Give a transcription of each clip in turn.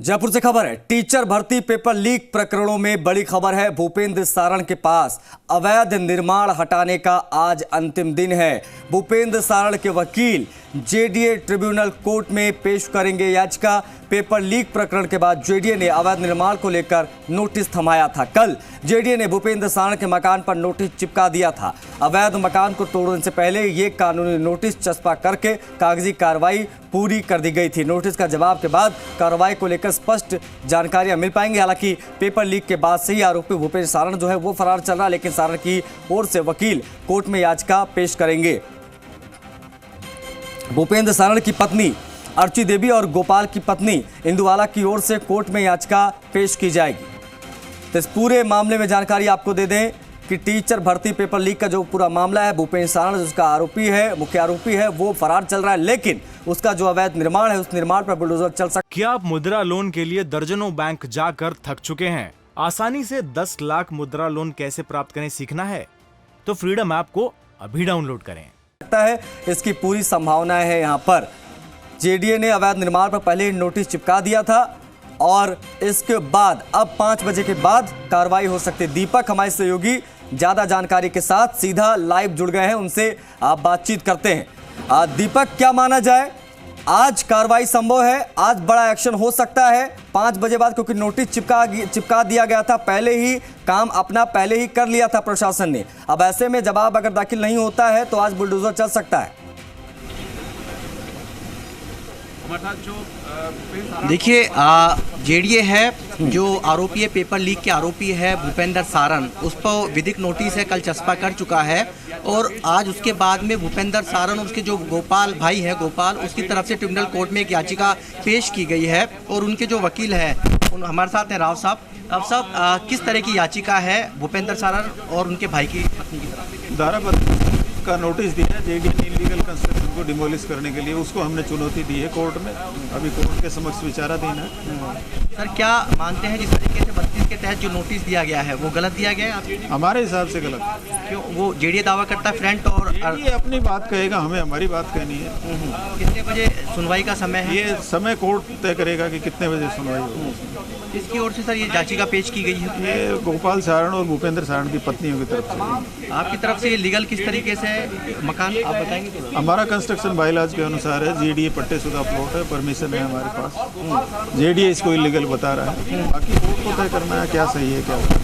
जयपुर से खबर है। टीचर भर्ती पेपर लीक प्रकरणों में बड़ी खबर है। भूपेंद्र सारण के पास अवैध निर्माण हटाने का आज अंतिम दिन है। भूपेंद्र सारण के वकील जेडीए ट्रिब्यूनल कोर्ट में पेश करेंगे याचिका। पेपर लीक प्रकरण के बाद जेडीए ने अवैध निर्माण को लेकर नोटिस थमाया था। कल जेडीए ने भूपेंद्र सारण के मकान पर नोटिस चिपका दिया था। अवैध मकान को तोड़ने से पहले ये कानूनी नोटिस चस्पा करके कागजी कार्रवाई पूरी कर दी गई थी। नोटिस का जवाब के बाद कार्रवाई को लेकर स्पष्ट जानकारियां मिल पाएंगी। हालांकि पेपर लीक के बाद से ही आरोपी भूपेंद्र सारण जो है वो फरार चल रहा है, लेकिन सारण की ओर से वकील कोर्ट में याचिका पेश करेंगे। भूपेंद्र सारण की पत्नी अर्ची देवी और गोपाल की पत्नी इंदुवाला की ओर से कोर्ट में याचिका पेश की जाएगी। तो इस पूरे मामले में जानकारी आपको दे दें कि टीचर भर्ती पेपर लीक का जो पूरा मामला है, भूपेंद्र सारण जिसका आरोपी है, मुख्य आरोपी है, वो फरार चल रहा है, लेकिन उसका जो अवैध निर्माण है उस निर्माण पर बुलडोजर चल सकता है। क्या आप मुद्रा लोन के लिए दर्जनों बैंक जाकर थक चुके हैं? आसानी से 10 लाख मुद्रा लोन कैसे प्राप्त करें सीखना है तो फ्रीडम ऐप को अभी डाउनलोड करें। इसकी पूरी संभावना है। यहाँ पर जेडीए ने अवैध निर्माण पर पहले ही नोटिस चिपका दिया था और इसके बाद अब 5 बजे के बाद कार्रवाई हो सकती है। दीपक हमारे सहयोगी ज्यादा जानकारी के साथ सीधा लाइव जुड़ गए हैं, उनसे आप बातचीत करते हैं। दीपक, क्या माना जाए, आज कार्रवाई संभव है? आज बड़ा एक्शन हो सकता है 5 बजे बाद, क्योंकि नोटिस चिपका दिया गया था, पहले ही काम अपना पहले ही कर लिया था प्रशासन ने। अब ऐसे में जवाब अगर दाखिल नहीं होता है तो आज बुलडोजर चल सकता है। देखिए, जेडीए है जो आरोपी है, पेपर लीक के आरोपी है भूपेंद्र सारण, उस पर विधिक नोटिस है कल चस्पा कर चुका है। और आज उसके बाद में भूपेंद्र सारण और उसके जो गोपाल भाई है, गोपाल, उसकी तरफ से ट्रिब्यूनल कोर्ट में एक याचिका पेश की गई है और उनके जो वकील है हमारे साथ हैं राव साहब। अब साहब, किस तरह की याचिका है भूपेंद्र सारण और उनके भाई की पत्नी की तरफ? धारा का नोटिस दिया है जेडीए ने इलीगल कंस्ट्रक्शन को डिमोलिश करने के लिए, उसको हमने चुनौती दी है कोर्ट में। अभी कोर्ट के समक्ष विचाराधीन है। सर, क्या मानते हैं जिस तरीके से 32 के तहत जो नोटिस दिया गया है वो गलत दिया गया है? हमारे हिसाब से गलत। क्यों? वो जेडीए दावा करता है फ्रंट और ये अपनी बात कहेगा, हमें हमारी बात कहनी है। कितने बजे सुनवाई का समय है? ये समय कोर्ट तय करेगा कि कितने बजे सुनवाई होगी। इसकी ओर से सर ये याचिका पेश की गई है? ये गोपाल सारण और भूपेंद्र सारण की पत्नियों की तरफ से। आपकी तरफ से लीगल किस तरीके से मकान आप बताएंगे? हमारा कंस्ट्रक्शन बायलॉज के अनुसार है, जेडीए पट्टेशुदा प्लॉट है, परमिशन है हमारे पास। जेडीए इसको इलीगल बता रहा है, बाकी कोर्ट को तय करना है क्या सही है क्या होगा।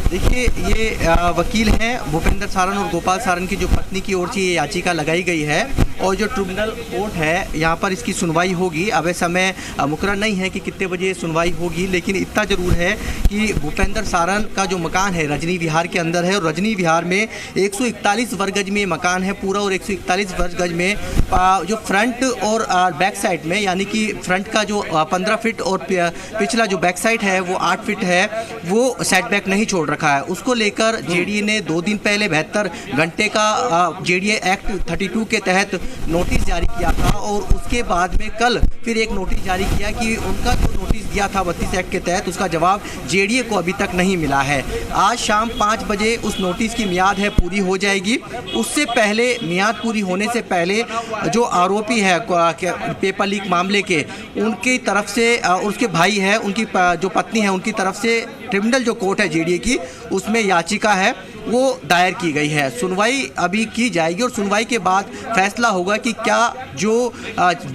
देखिए, ये वकील हैं भूपेंद्र सारण और गोपाल सारण की जो पत्नी की ओर से ये याचिका लगाई गई है और जो ट्रिब्यूनल कोर्ट है यहाँ पर इसकी सुनवाई होगी। अब समय मुकर्रर नहीं है कि कितने बजे सुनवाई होगी, लेकिन इतना ज़रूर है कि भूपेंद्र सारण का जो मकान है रजनी विहार के अंदर है और रजनी विहार में 141 वर्ग गज में मकान है पूरा, और 141 वर्ग गज में जो फ्रंट और बैक साइड में, यानी कि फ्रंट का जो 15 फीट और पिछला जो बैक साइड है वो 8 फीट है, वो सेटबैक नहीं छोड़ रखा है। उसको लेकर जेडीए ने 2 दिन पहले 72 घंटे का जेडीए एक्ट 32 के तहत नोटिस जारी किया था और उसके बाद में कल फिर एक नोटिस जारी किया कि उनका जो नोटिस दिया था 32 एक्ट के तहत उसका जवाब जेडीए को अभी तक नहीं मिला है। आज शाम 5 बजे उस नोटिस की मियाद है पूरी हो जाएगी। उससे पहले, मियाद पूरी होने से पहले जो आरोपी है पेपर लीक मामले के, उनकी तरफ से उसके भाई है, उनकी जो पत्नी है, उनकी तरफ से ट्रिब्यूनल जो कोर्ट है जेडीए की, उसमें याचिका है वो दायर की गई है। सुनवाई अभी की जाएगी और सुनवाई के बाद फैसला होगा कि क्या जो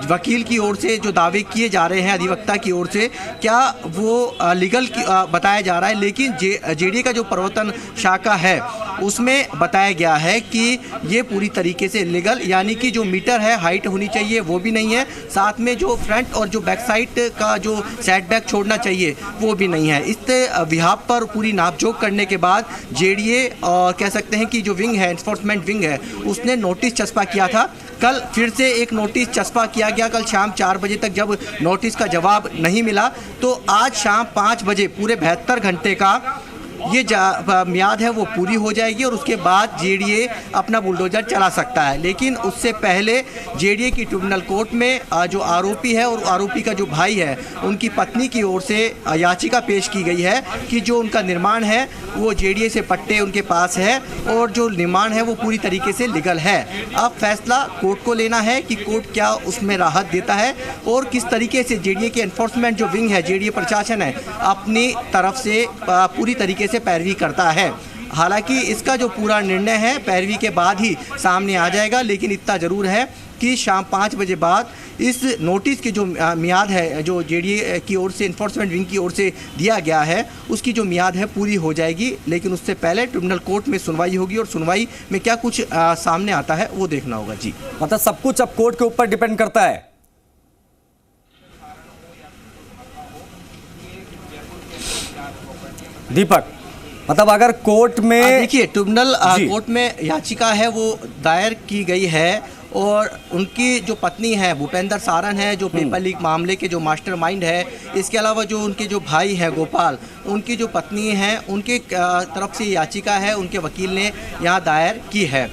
वकील की ओर से जो दावे किए जा रहे हैं अधिवक्ता की ओर से, क्या वो लीगल बताया जा रहा है। लेकिन जेडीए का जो प्रवर्तन शाखा है उसमें बताया गया है कि ये पूरी तरीके से लीगल, यानी कि जो मीटर है हाइट होनी चाहिए वो भी नहीं है, साथ में जो फ्रंट और जो बैक साइड का जो सेटबैक छोड़ना चाहिए वो भी नहीं है। इस विभाग पर पूरी नापजोक करने के बाद जेडीए और कह सकते हैं कि जो विंग है, एनफोर्समेंट विंग है, उसने नोटिस चस्पा किया था। कल फिर से एक नोटिस चस्पा किया गया, कल शाम 4 बजे तक जब नोटिस का जवाब नहीं मिला तो आज शाम 5 बजे पूरे 72 घंटे का ये मियाद है वो पूरी हो जाएगी और उसके बाद जेडीए अपना बुलडोजर चला सकता है। लेकिन उससे पहले जेडीए की ट्रिब्यूनल कोर्ट में जो आरोपी है और आरोपी का जो भाई है उनकी पत्नी की ओर से याचिका पेश की गई है कि जो उनका निर्माण है वो जेडीए से पट्टे उनके पास है और जो निर्माण है वो पूरी तरीके से लीगल है। अब फैसला कोर्ट को लेना है कि कोर्ट क्या उसमें राहत देता है और किस तरीके से जेडीए के एनफोर्समेंट जो विंग है, जेडीए प्रशासन है, अपनी तरफ से पूरी तरीके से पैरवी करता है। हालांकि इसका जो पूरा निर्णय है पैरवी के बाद ही सामने आ जाएगा, लेकिन इतना ज़रूर है कि शाम 5 बजे बाद इस नोटिस की जो मियाद है जो जेडीए की ओर से एनफोर्समेंट विंग की ओर से दिया गया है उसकी जो मियाद है पूरी हो जाएगी। लेकिन उससे पहले ट्रिब्यूनल कोर्ट में सुनवाई होगी और सुनवाई में क्या कुछ सामने आता है वो देखना होगा। जी, मतलब सब कुछ अब कोर्ट के ऊपर डिपेंड करता है। दीपक, मतलब अगर कोर्ट में देखिए ट्रिब्यूनल कोर्ट में याचिका है वो दायर की गई है और उनकी जो पत्नी है भूपेंद्र सारण है जो पेपर लीक मामले के जो मास्टरमाइंड है, इसके अलावा जो उनके जो भाई है गोपाल, उनकी जो पत्नी है उनके तरफ से याचिका है उनके वकील ने यहाँ दायर की है।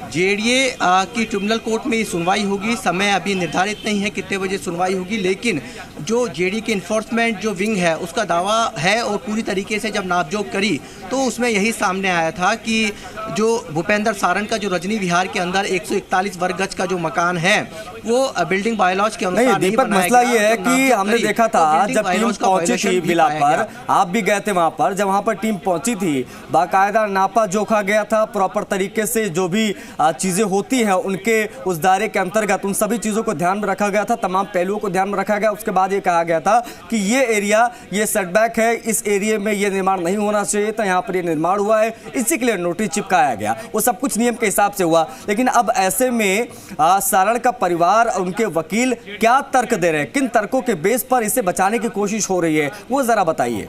जेडीए की ट्रिब्यूनल कोर्ट में सुनवाई होगी। समय अभी निर्धारित नहीं है कितने बजे सुनवाई होगी, लेकिन जो जेडीए के इन्फोर्समेंट जो विंग है उसका दावा है और पूरी तरीके से जब नापजोक करी तो उसमें यही सामने आया था कि जो भूपेंद्र सारण का जो रजनी विहार के अंदर 141 वर्ग गज का जो मकान है वो बिल्डिंग बायलॉज के अनुसार नहीं दीपक, मसला ये है कि हमने देखा था जब टीम पहुंची थी बिला पर, आप भी गए थे वहां पर, जब वहां पर टीम पहुंची थी बाकायदा नापा जोखा गया था प्रॉपर तरीके से, जो भी चीजें होती हैं उनके उस दायरे के अंतर्गत उन सभी चीजों को ध्यान में रखा गया था, तमाम पहलुओं को ध्यान में रखा गया। उसके बाद ये कहा गया था कि ये एरिया ये सेटबैक है, इस एरिया में ये निर्माण नहीं होना चाहिए था, यहाँ पर ये निर्माण हुआ है, इसी के लिए नोटिस चिपकाया गया। वो सब कुछ नियम के हिसाब से हुआ। लेकिन अब ऐसे में सारण का परिवार और उनके वकील क्या तर्क दे रहे हैं, किन तर्कों के बेस पर इसे बचाने की कोशिश हो रही है, वो जरा बताइए।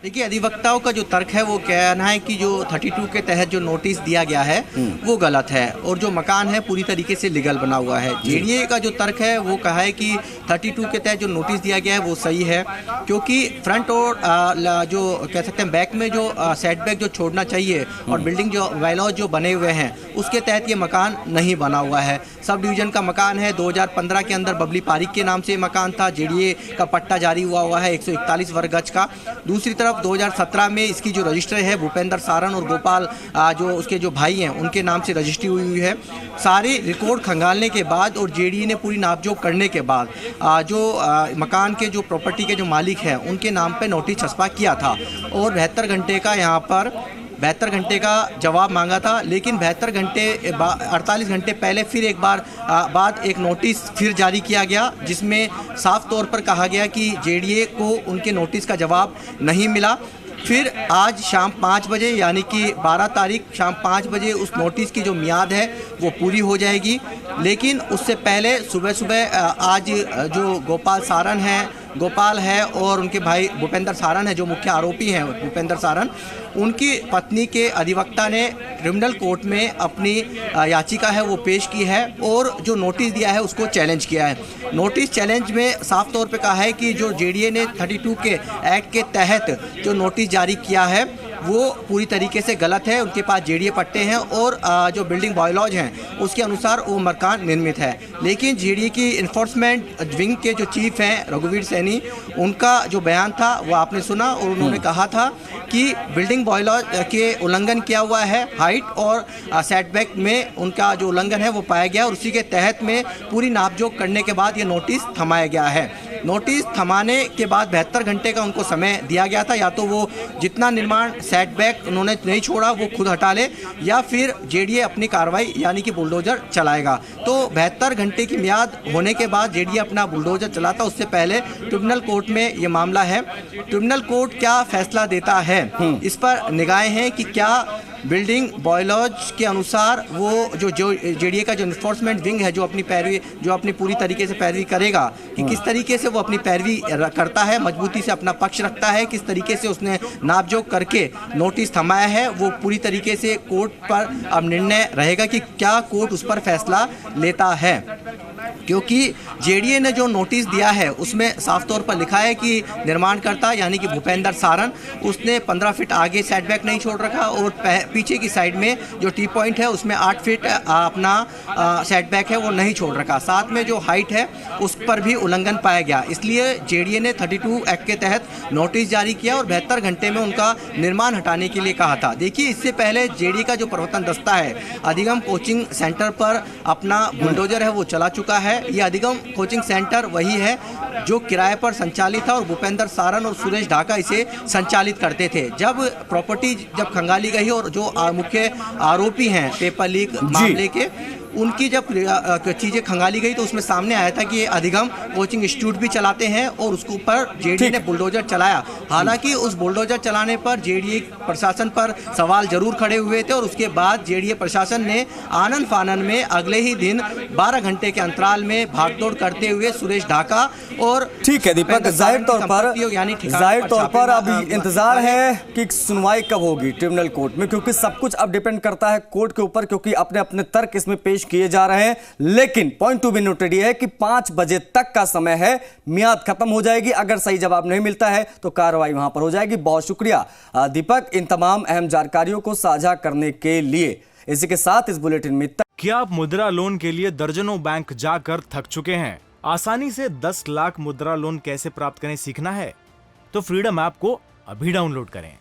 देखिए अधिवक्ताओं का जो तर्क है वो कहना है कि जो 32 के तहत जो नोटिस दिया गया है वो गलत है और जो मकान है पूरी तरीके से लीगल बना हुआ है। जेडीए का जो तर्क है वो कहा है कि 32 के तहत जो नोटिस दिया गया है वो सही है, क्योंकि फ्रंट और जो कह सकते हैं बैक में जो सेटबैक जो छोड़ना चाहिए और बिल्डिंग जो बायलॉज जो बने हुए हैं उसके तहत ये मकान नहीं बना हुआ है। सब डिवीजन का मकान है, 2015 के अंदर बबली पारिक के नाम से मकान था, जेडीए का पट्टा जारी हुआ है 141 वर्ग गज का। दूसरी तरफ 2017 में इसकी जो रजिस्टर है भूपेंद्र सारण और गोपाल जो उसके जो भाई हैं उनके नाम से रजिस्ट्री हुई है। सारे रिकॉर्ड खंगालने के बाद और जेडीए ने पूरी नापजोक करने के बाद जो मकान के जो प्रॉपर्टी के जो मालिक हैं उनके नाम पे नोटिस छपा किया था और 72 घंटे का यहाँ पर 72 घंटे का जवाब मांगा था। लेकिन 72 घंटे 48 घंटे पहले फिर एक बार बाद एक नोटिस फिर जारी किया गया जिसमें साफ तौर पर कहा गया कि जेडीए को उनके नोटिस का जवाब नहीं मिला। फिर आज शाम 5 बजे यानी कि 12 तारीख शाम 5 बजे उस नोटिस की जो मियाद है वो पूरी हो जाएगी। लेकिन उससे पहले सुबह सुबह आज जो गोपाल है और उनके भाई भूपेंद्र सारण है जो मुख्य आरोपी हैं भूपेंद्र सारण, उनकी पत्नी के अधिवक्ता ने ट्रिब्यूनल कोर्ट में अपनी याचिका है वो पेश की है और जो नोटिस दिया है उसको चैलेंज किया है। नोटिस चैलेंज में साफ तौर पे कहा है कि जो जेडीए ने 32 के एक्ट के तहत जो नोटिस जारी किया है वो पूरी तरीके से गलत है। उनके पास जेडीए पट्टे हैं और जो बिल्डिंग बायलॉज हैं उसके अनुसार वो मकान निर्मित है। लेकिन जेडीए की इन्फोर्समेंट विंग के जो चीफ हैं रघुवीर सैनी, उनका जो बयान था वो आपने सुना और उन्होंने कहा था कि बिल्डिंग बायलॉज के उल्लंघन किया हुआ है, हाइट और सेटबैक में उनका जो उल्लंघन है वो पाया गया और उसी के तहत में पूरी नापजोक करने के बाद ये नोटिस थमाया गया है। नोटिस थमाने के बाद 72 घंटे का उनको समय दिया गया था, या तो वो जितना निर्माण सेटबैक उन्होंने नहीं छोड़ा वो खुद हटा ले या फिर जेडीए अपनी कार्रवाई यानी कि बुलडोजर चलाएगा। तो 72 घंटे की मियाद होने के बाद जेडीए अपना बुलडोजर चलाता, उससे पहले ट्रिब्यूनल कोर्ट में ये मामला है। ट्रिब्यूनल कोर्ट क्या फैसला देता है इस पर निगाहें हैं कि क्या बिल्डिंग बायलॉज के अनुसार वो जो जेडीए का जो इन्फोर्समेंट विंग है जो अपनी पूरी तरीके से पैरवी करेगा कि किस तरीके से वो अपनी पैरवी करता है, मजबूती से अपना पक्ष रखता है, किस तरीके से उसने नापजोक करके नोटिस थमाया है, वो पूरी तरीके से कोर्ट पर अब निर्णय रहेगा कि क्या कोर्ट उस पर फैसला लेता है। क्योंकि जेडीए ने जो नोटिस दिया है उसमें साफ तौर पर लिखा है कि निर्माणकर्ता यानी कि भूपेंद्र सारण उसने 15 फीट आगे सेटबैक नहीं छोड़ रखा और पीछे की साइड में जो टी पॉइंट है उसमें 8 फीट अपना सेटबैक है वो नहीं छोड़ रखा। साथ में जो हाइट है उस पर भी उल्लंघन पाया गया, इसलिए जेडीए ने 32 एक्ट के तहत नोटिस जारी किया और 72 घंटे में उनका निर्माण हटाने के लिए कहा था। देखिए, इससे पहले जेडीए का जो प्रवर्तन दस्ता है अधिगम कोचिंग सेंटर पर अपना बुलडोजर है वो चला चुका है। ये अधिगम कोचिंग सेंटर वही है जो किराए पर संचालित था और भूपेंद्र सारण और सुरेश ढाका इसे संचालित करते थे। जब प्रॉपर्टी खंगाली गई और जो मुख्य आरोपी हैं पेपर लीक मामले के, उनकी जब चीज़ें खंगाली गई तो उसमें सामने आया था कि ये अधिगम कोचिंग इंस्टीट्यूट भी चलाते हैं और उसके ऊपर जेडीए ने बुलडोजर चलाया। हालांकि उस बुलडोजर चलाने पर जेडीए प्रशासन पर सवाल जरूर खड़े हुए थे और उसके बाद जेडीए प्रशासन ने आनन फानन में अगले ही दिन 12 घंटे के अंतराल में भागदौड़ करते हुए सुरेश ढाका और ठीक है दीपक, जाहिर तौर पर अभी इंतजार है कि सुनवाई कब होगी ट्रिब्यूनल कोर्ट में, क्योंकि सब कुछ अब डिपेंड करता है कोर्ट के ऊपर, क्योंकि अपने अपने तर्क इसमें पेश किए जा रहे हैं। लेकिन पॉइंट टू बी नोटेड यह है कि 5 बजे तक का समय है, मियाद खत्म हो जाएगी। अगर सही जवाब नहीं मिलता है तो कार्रवाई वहां पर हो जाएगी। बहुत शुक्रिया दीपक इन तमाम अहम जानकारियों को साझा करने के लिए। इसी के साथ इस बुलेटिन में क्या आप मुद्रा लोन के लिए दर्जनों बैंक जाकर थक चुके हैं? आसानी से 10 लाख मुद्रा लोन कैसे प्राप्त करें सीखना है तो फ्रीडम ऐप को अभी डाउनलोड करें।